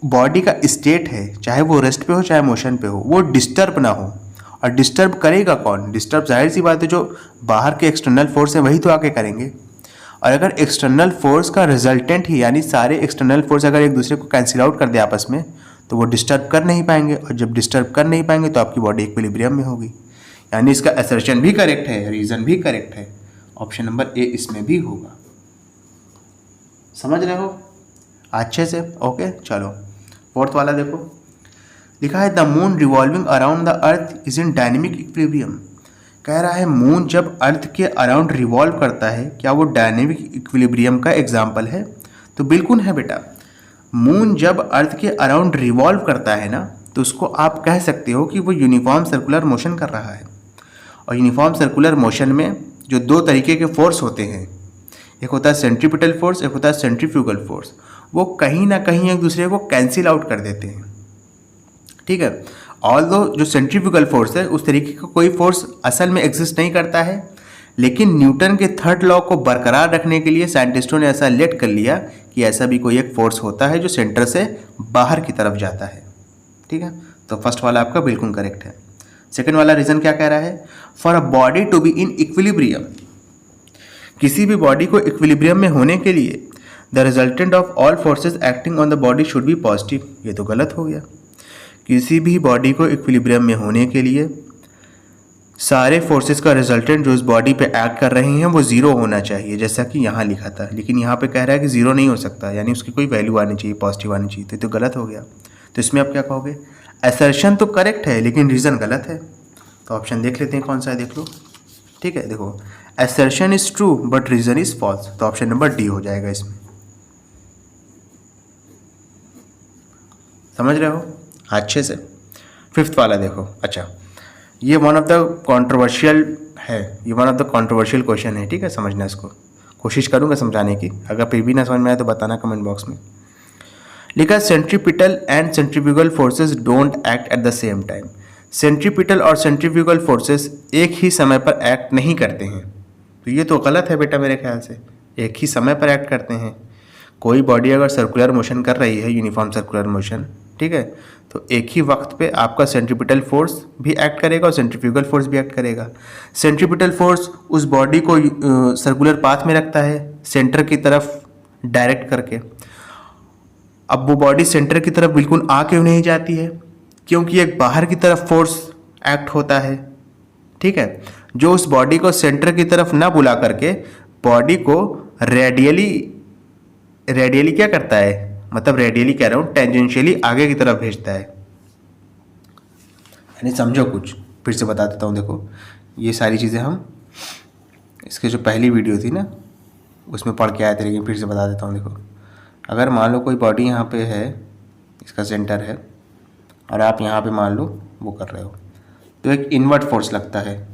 बॉडी का स्टेट है, चाहे वो रेस्ट पे हो चाहे मोशन पे हो, वो डिस्टर्ब ना हो। और डिस्टर्ब करेगा कौन? डिस्टर्ब जाहिर सी बात है जो बाहर के एक्सटर्नल फोर्स है वही तो आके करेंगे। और अगर एक्सटर्नल फोर्स का रिजल्टेंट ही, यानी सारे एक्सटर्नल फोर्स अगर एक दूसरे को कैंसिल आउट कर दे आपस में, तो वो डिस्टर्ब कर नहीं पाएंगे। और जब डिस्टर्ब कर नहीं पाएंगे तो आपकी बॉडी इक्विलिब्रियम में होगी। यानी इसका असर्शन भी करेक्ट है, रीजन भी करेक्ट है। ऑप्शन नंबर ए इसमें भी होगा। समझ रहे हो अच्छे से? ओके, चलो फोर्थ वाला देखो। लिखा है the moon revolving around the earth is in dynamic equilibrium. कह रहा है मून जब अर्थ के अराउंड रिवॉल्व करता है, क्या वो डायनेमिक इक्विलिब्रियम का एग्जाम्पल है? तो बिल्कुल है बेटा। मून जब अर्थ के अराउंड रिवॉल्व करता है ना, तो उसको आप कह सकते हो कि वो यूनिफॉर्म सर्कुलर मोशन कर रहा है। और यूनिफॉर्म सर्कुलर मोशन में जो 2 तरीके के फोर्स होते हैं, एक होता है सेंट्रीपिटल फोर्स, एक होता है सेंट्रीफ्यूगल फोर्स, वो कहीं ना कहीं एक दूसरे को कैंसिल आउट कर देते हैं। ठीक है, ऑल्दो जो सेंट्रीफ्यूगल फोर्स है उस तरीके का कोई फोर्स असल में एग्जिस्ट नहीं करता है, लेकिन न्यूटन के 3rd लॉ को बरकरार रखने के लिए साइंटिस्टों ने ऐसा लेट कर लिया कि ऐसा भी कोई एक फोर्स होता है जो सेंटर से बाहर की तरफ जाता है। ठीक है, तो फर्स्ट वाला आपका बिल्कुल करेक्ट है। सेकंड वाला रीजन क्या कह रहा है, for a body to be in equilibrium, किसी भी बॉडी को इक्विलिब्रियम में होने के लिए the resultant of all forces acting on the body should be positive. ये तो गलत हो गया। किसी भी बॉडी को इक्विलिब्रियम में होने के लिए सारे फोर्सेस का रिजल्टेंट जो उस बॉडी पे एक्ट कर रहे हैं वो जीरो होना चाहिए, जैसा कि यहाँ लिखा था, लेकिन यहाँ पे कह रहा है कि जीरो नहीं हो सकता, यानी उसकी कोई वैल्यू आनी चाहिए, पॉजिटिव आनी चाहिए, तो ये तो गलत हो गया। तो इसमें आप क्या कहोगे, असर्शन तो करेक्ट है लेकिन रीज़न गलत है। तो ऑप्शन देख लेते हैं कौन सा है, देख लो। ठीक है, देखो, assertion is true but reason is false, तो ऑप्शन नंबर डी हो जाएगा इसमें। समझ रहे हो अच्छे से। फिफ्थ वाला देखो, अच्छा ये वन ऑफ द कंट्रोवर्शियल है, ये one of the controversial question है, ठीक है, समझना इसको, कोशिश करूंगा समझाने की, अगर फिर भी ना समझ में आए तो बताना कमेंट बॉक्स में। लिखा centripetal and centrifugal forces don't act at the same time. Centripetal और सेंट्रीफ्यूगल फोर्सेस एक ही समय पर एक्ट नहीं करते हैं, तो ये तो गलत है बेटा मेरे ख्याल से, एक ही समय पर एक्ट करते हैं। कोई बॉडी अगर सर्कुलर मोशन कर रही है, यूनिफॉर्म सर्कुलर मोशन, ठीक है, तो एक ही वक्त पे आपका सेंट्रीपिटल फोर्स भी एक्ट करेगा और सेंट्रीफ्यूगल फोर्स भी एक्ट करेगा। सेंट्रीपिटल फोर्स उस बॉडी को सर्कुलर पाथ में रखता है, सेंटर की तरफ डायरेक्ट करके। अब वो बॉडी सेंटर की तरफ बिल्कुल आ क्यों नहीं जाती है, क्योंकि एक बाहर की तरफ फोर्स एक्ट होता है, ठीक है, जो उस बॉडी को सेंटर की तरफ ना बुला करके बॉडी को रेडियली क्या करता है, मतलब रेडियली कह रहा हूँ, टेंजेंशियली आगे की तरफ भेजता है। यानी समझो कुछ, फिर से बता देता हूँ। देखो ये सारी चीज़ें हम इसके जो पहली वीडियो थी ना उसमें पढ़ के आए थे, लेकिन फिर से बता देता हूँ। देखो अगर मान लो कोई बॉडी यहाँ पे है, इसका सेंटर है, और आप यहाँ पे मान लो वो कर रहे हो, तो एक इनवर्ट फोर्स लगता है,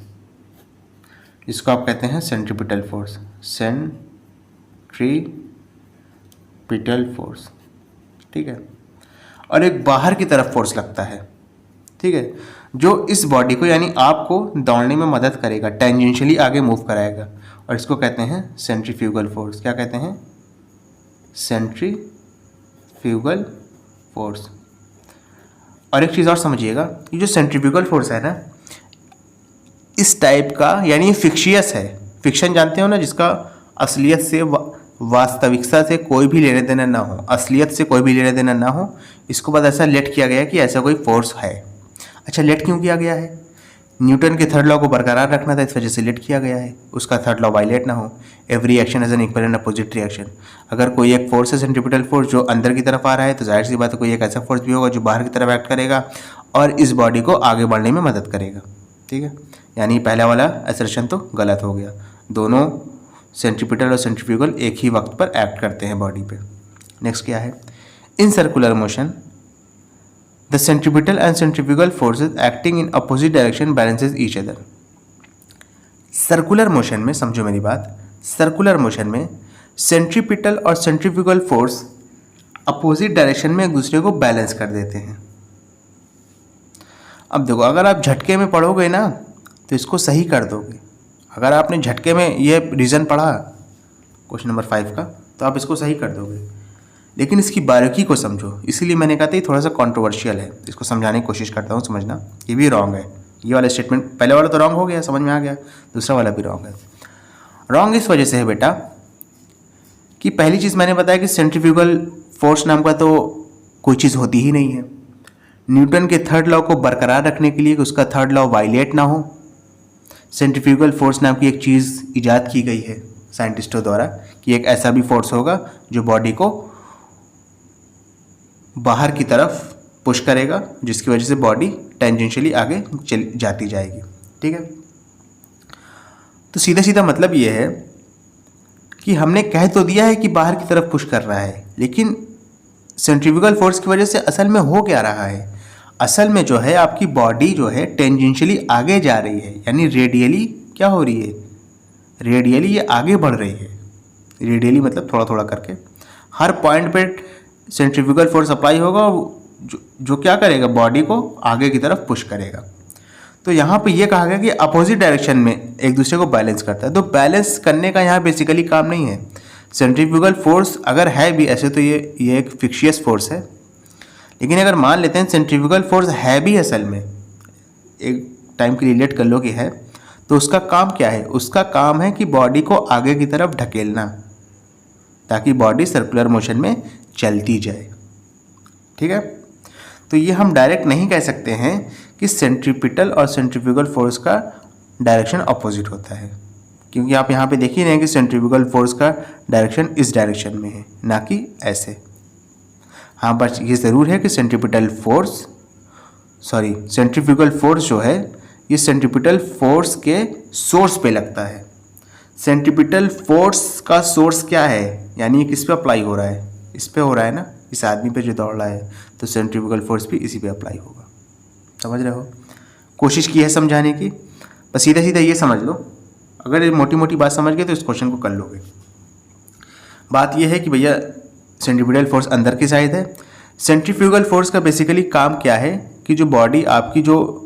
इसको आप कहते हैं सेंट्रीपिटल फोर्स, सेंट्रीपिटल फोर्स, ठीक है। और एक बाहर की तरफ फोर्स लगता है, ठीक है, जो इस बॉडी को यानी आपको दौड़ने में मदद करेगा, टेंजेंशियली आगे मूव कराएगा, और इसको कहते हैं सेंट्रीफ्यूगल फोर्स। क्या कहते हैं, सेंट्रीफ्यूगल फोर्स। और एक चीज़ और समझिएगा, ये जो सेंट्रीफ्यूगल फोर्स है ना, इस टाइप का, यानी फिक्शियस है। फिक्शन जानते हो ना, जिसका असलियत से वास्तविकता से कोई भी लेने देना ना हो, असलियत से कोई भी लेने देना ना हो, इसको बस ऐसा लेट किया गया कि ऐसा कोई फोर्स है। अच्छा, लेट क्यों किया गया है, न्यूटन के थर्ड लॉ को बरकरार रखना था, इस वजह से लेट किया गया है, उसका थर्ड लॉ वायलेट ना हो। Every action has an equal and opposite reaction. अगर कोई एक फोर्स है सेंट्रीपिटल फोर्स जो अंदर की तरफ आ रहा है, तो जाहिर सी बात है कोई एक ऐसा फोर्स भी होगा जो बाहर की तरफ एक्ट करेगा और इस बॉडी को आगे बढ़ने में मदद करेगा, ठीक है। यानी पहला वाला असर्शन तो गलत हो गया, दोनों सेंट्रीपिटल और सेंट्रीफ्यूगल एक ही वक्त पर एक्ट करते हैं बॉडी पे। नेक्स्ट क्या है, इन circular motion the centripetal and centrifugal forces acting in opposite direction balances each other. Circular motion में, समझो मेरी बात, सर्कुलर मोशन में सेंट्रीपिटल और सेंट्रीफ्यूगल फोर्स अपोजिट डायरेक्शन में एक दूसरे को बैलेंस कर देते हैं। अब देखो, अगर आप झटके में पढ़ोगे ना तो इसको सही कर दोगे। अगर आपने झटके में ये रीज़न पढ़ा क्वेश्चन नंबर 5 का, तो आप इसको सही कर दोगे, लेकिन इसकी बारीकी को समझो। इसीलिए मैंने कहा था ये थोड़ा सा कंट्रोवर्शियल है, इसको समझाने की कोशिश करता हूँ, समझना। ये भी रॉन्ग है, ये वाला स्टेटमेंट, पहले वाला तो रॉन्ग हो गया, समझ में आ गया, दूसरा वाला भी रॉन्ग है। रॉन्ग इस वजह से है बेटा कि पहली चीज़ मैंने बताया कि सेंट्रीफ्यूगल फोर्स नाम का तो कोई चीज़ होती ही नहीं है। न्यूटन के थर्ड लॉ को बरकरार रखने के लिए कि उसका थर्ड लॉ वायलेट ना हो, सेंट्रीफ्यूगल फोर्स नाम की एक चीज़ इजाद की गई है साइंटिस्टों द्वारा कि एक ऐसा भी फोर्स होगा जो बॉडी को बाहर की तरफ पुश करेगा, जिसकी वजह से बॉडी टेंजेंशियली आगे चल जाती जाएगी, ठीक है। तो सीधा सीधा मतलब ये है कि हमने कह तो दिया है कि बाहर की तरफ पुश कर रहा है, लेकिन सेंट्रीफ्यूगल फोर्स की वजह से असल में हो क्या रहा है, असल में जो है आपकी बॉडी जो है टेंजेंशियली आगे जा रही है, यानी रेडियली क्या हो रही है, रेडियली ये आगे बढ़ रही है। रेडियली मतलब थोड़ा थोड़ा करके हर पॉइंट पे सेंट्रीफ्यूगल फोर्स अप्लाई होगा, जो क्या करेगा, बॉडी को आगे की तरफ पुश करेगा। तो यहाँ पे ये कहा गया कि अपोजिट डायरेक्शन में एक दूसरे को बैलेंस करता है। तो बैलेंस करने का यहाँ बेसिकली काम नहीं है। सेंट्रीफ्यूगल फोर्स अगर है भी ऐसे तो ये एक फिक्शियस फोर्स है, लेकिन अगर मान लेते हैं सेंट्रीफ्यूगल फोर्स है भी असल में, एक टाइम के लिए लेट कर लो कि है, तो उसका काम क्या है? उसका काम है कि बॉडी को आगे की तरफ ढकेलना, ताकि बॉडी सर्कुलर मोशन में चलती जाए। ठीक है, तो ये हम डायरेक्ट नहीं कह सकते हैं कि सेंट्रीपिटल और सेंट्रीफ्यूगल फोर्स का डायरेक्शन अपोजिट होता है, क्योंकि आप यहाँ पे देख ही रहे हैं कि सेंट्रीफ्यूगल फोर्स का डायरेक्शन इस डायरेक्शन में है, ना कि ऐसे। हाँ, बस ये ज़रूर है कि सेंट्रीफ्यूगल फोर्स जो है ये सेंट्रीपिटल फोर्स के सोर्स पे लगता है। सेंट्रीपिटल फोर्स का सोर्स क्या है, यानी ये किस पे अप्लाई हो रहा है? इस पे हो रहा है ना, इस आदमी पे जो दौड़ रहा है, तो सेंट्रीफ्यूगल फोर्स भी इसी पे अप्लाई होगा। समझ रहे हो? कोशिश की है समझाने की, बस सीधा सीधा ये समझ लो। अगर ये मोटी मोटी बात समझ गए तो इस क्वेश्चन को कर लोगे। बात यह है कि भैया सेंट्रीपिटल फोर्स अंदर की साइड है। सेंट्रीफ्यूगल फोर्स का बेसिकली काम क्या है कि जो बॉडी आपकी जो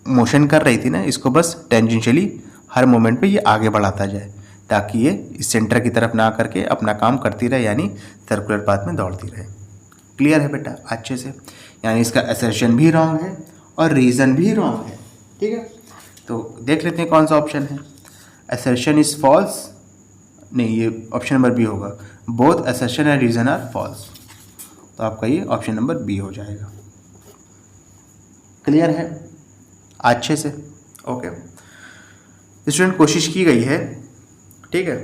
मोशन कर रही थी ना, इसको बस टेंजेंशियली हर मोमेंट पे ये आगे बढ़ाता जाए, ताकि ये इस सेंटर की तरफ ना करके अपना काम करती रहे, यानी सर्कुलर पाथ में दौड़ती रहे। क्लियर है बेटा अच्छे से? यानी इसका असर्शन भी रॉन्ग है और रीज़न भी रॉन्ग है। ठीक है, तो देख लेते हैं कौन सा ऑप्शन है। असर्शन इज फॉल्स, नहीं, ये ऑप्शन नंबर बी होगा। Both assertion and reason are false, तो आपका ये ऑप्शन नंबर बी हो जाएगा। क्लियर है अच्छे से? ओके स्टूडेंट, कोशिश की गई है, ठीक है,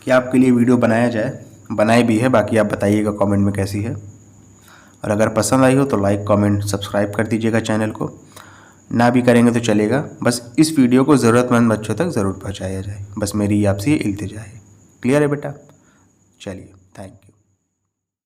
कि आपके लिए वीडियो बनाया जाए, बनाए भी है। बाकी आप बताइएगा कमेंट में कैसी है, और अगर पसंद आई हो तो लाइक कमेंट सब्सक्राइब कर दीजिएगा चैनल को। ना भी करेंगे तो चलेगा, बस इस वीडियो को ज़रूरतमंद बच्चों तक ज़रूर पहुंचाया जाए, बस मेरी आपसे ये इल्तिजा है। क्लियर है बेटा? चलिए, थैंक यू।